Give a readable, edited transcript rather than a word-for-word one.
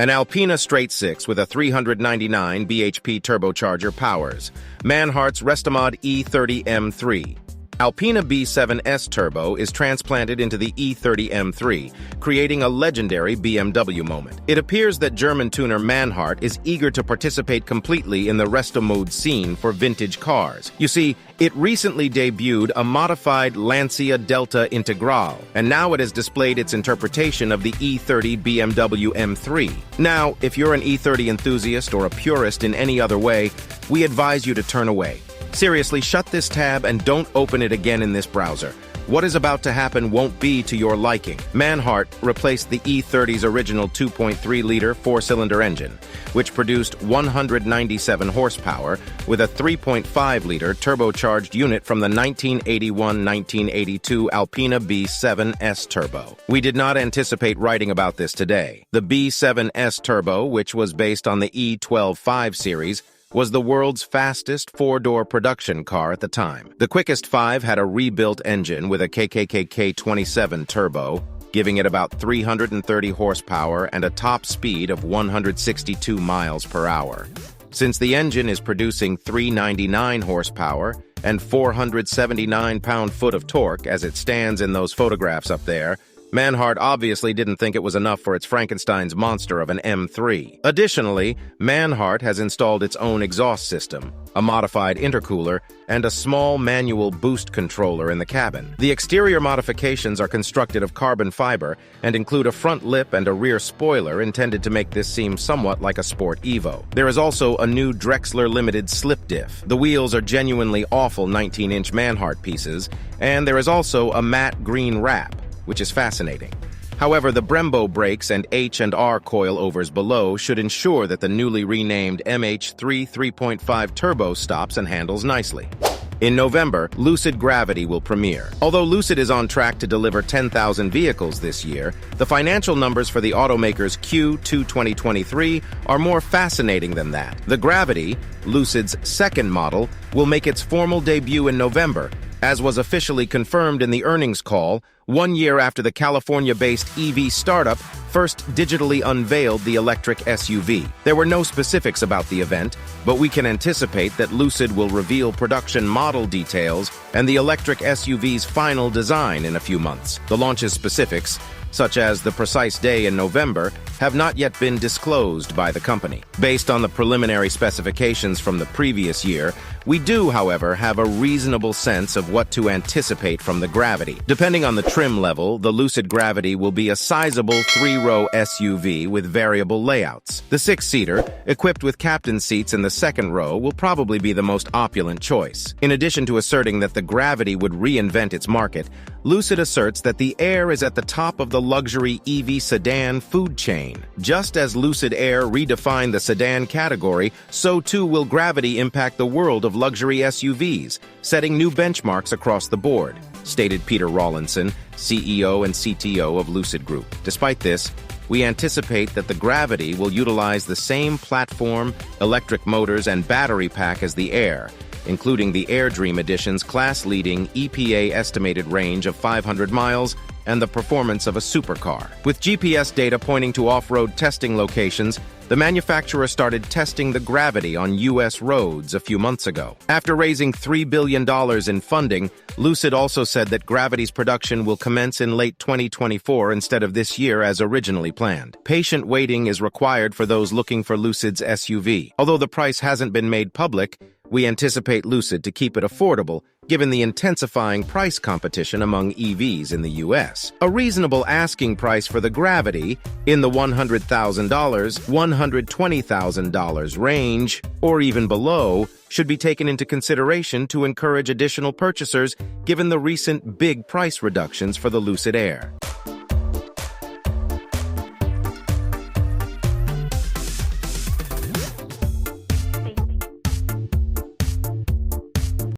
An Alpina straight six with a 399 bhp turbocharger powers Manhart's Restomod E30 M3. Alpina B7 S Turbo is transplanted into the E30 M3, creating a legendary BMW moment. It appears that German tuner Manhart is eager to participate completely in the Restomod scene for vintage cars. You see, it recently debuted a modified Lancia Delta Integrale, and now it has displayed its interpretation of the E30 BMW M3. Now, if you're an E30 enthusiast or a purist in any other way, we advise you to turn away. Seriously, shut this tab and don't open it again in this browser. What is about to happen won't be to your liking. Manhart replaced the E30's original 2.3-liter four-cylinder engine, which produced 197 horsepower, with a 3.5-liter turbocharged unit from the 1981-1982 Alpina B7 S Turbo. We did not anticipate writing about this today. The B7 S Turbo, which was based on the E12 5 series, was the world's fastest four-door production car at the time. The quickest 5 had a rebuilt engine with a KKK K27 turbo, giving it about 330 horsepower and a top speed of 162 miles per hour. Since the engine is producing 399 horsepower and 479 pound-foot of torque as it stands in those photographs up there, Manhart obviously didn't think it was enough for its Frankenstein's monster of an M3. Additionally, Manhart has installed its own exhaust system, a modified intercooler, and a small manual boost controller in the cabin. The exterior modifications are constructed of carbon fiber and include a front lip and a rear spoiler intended to make this seem somewhat like a Sport Evo. There is also a new Drexler limited slip diff. The wheels are genuinely awful 19-inch Manhart pieces, and there is also a matte green wrap, which is fascinating. However, the Brembo brakes and H&R coilovers below should ensure that the newly renamed MH3 3.5 Turbo stops and handles nicely. In November, Lucid Gravity will premiere. Although Lucid is on track to deliver 10,000 vehicles this year, the financial numbers for the automaker's Q2 2023 are more fascinating than that. The Gravity, Lucid's second model, will make its formal debut in November, as was officially confirmed in the earnings call, 1 year after the California-based EV startup first digitally unveiled the electric SUV. There were no specifics about the event, but we can anticipate that Lucid will reveal production model details and the electric SUV's final design in a few months. The launch's specifics, such as the precise day in November, have not yet been disclosed by the company. Based on the preliminary specifications from the previous year, we do, however, have a reasonable sense of what to anticipate from the Gravity. Depending on the trim level, the Lucid Gravity will be a sizable 3-row SUV with variable layouts. The 6-seater, equipped with captain seats in the second row, will probably be the most opulent choice. In addition to asserting that the Gravity would reinvent its market, Lucid asserts that the Air is at the top of the luxury EV sedan food chain. Just as Lucid Air redefined the sedan category, so too will Gravity impact the world of luxury SUVs, setting new benchmarks across the board, stated Peter Rawlinson, CEO and CTO of Lucid Group. Despite this, we anticipate that the Gravity will utilize the same platform, electric motors, and battery pack as the Air, including the AirDream Edition's class-leading EPA estimated range of 500 miles and the performance of a supercar. With GPS data pointing to off-road testing locations, the manufacturer started testing the Gravity on U.S. roads a few months ago. After raising $3 billion in funding, Lucid also said that Gravity's production will commence in late 2024 instead of this year as originally planned. Patient waiting is required for those looking for Lucid's SUV. Although the price hasn't been made public, we anticipate Lucid to keep it affordable, given the intensifying price competition among EVs in the U.S. A reasonable asking price for the Gravity, in the $100,000, $120,000 range, or even below, should be taken into consideration to encourage additional purchasers given the recent big price reductions for the Lucid Air.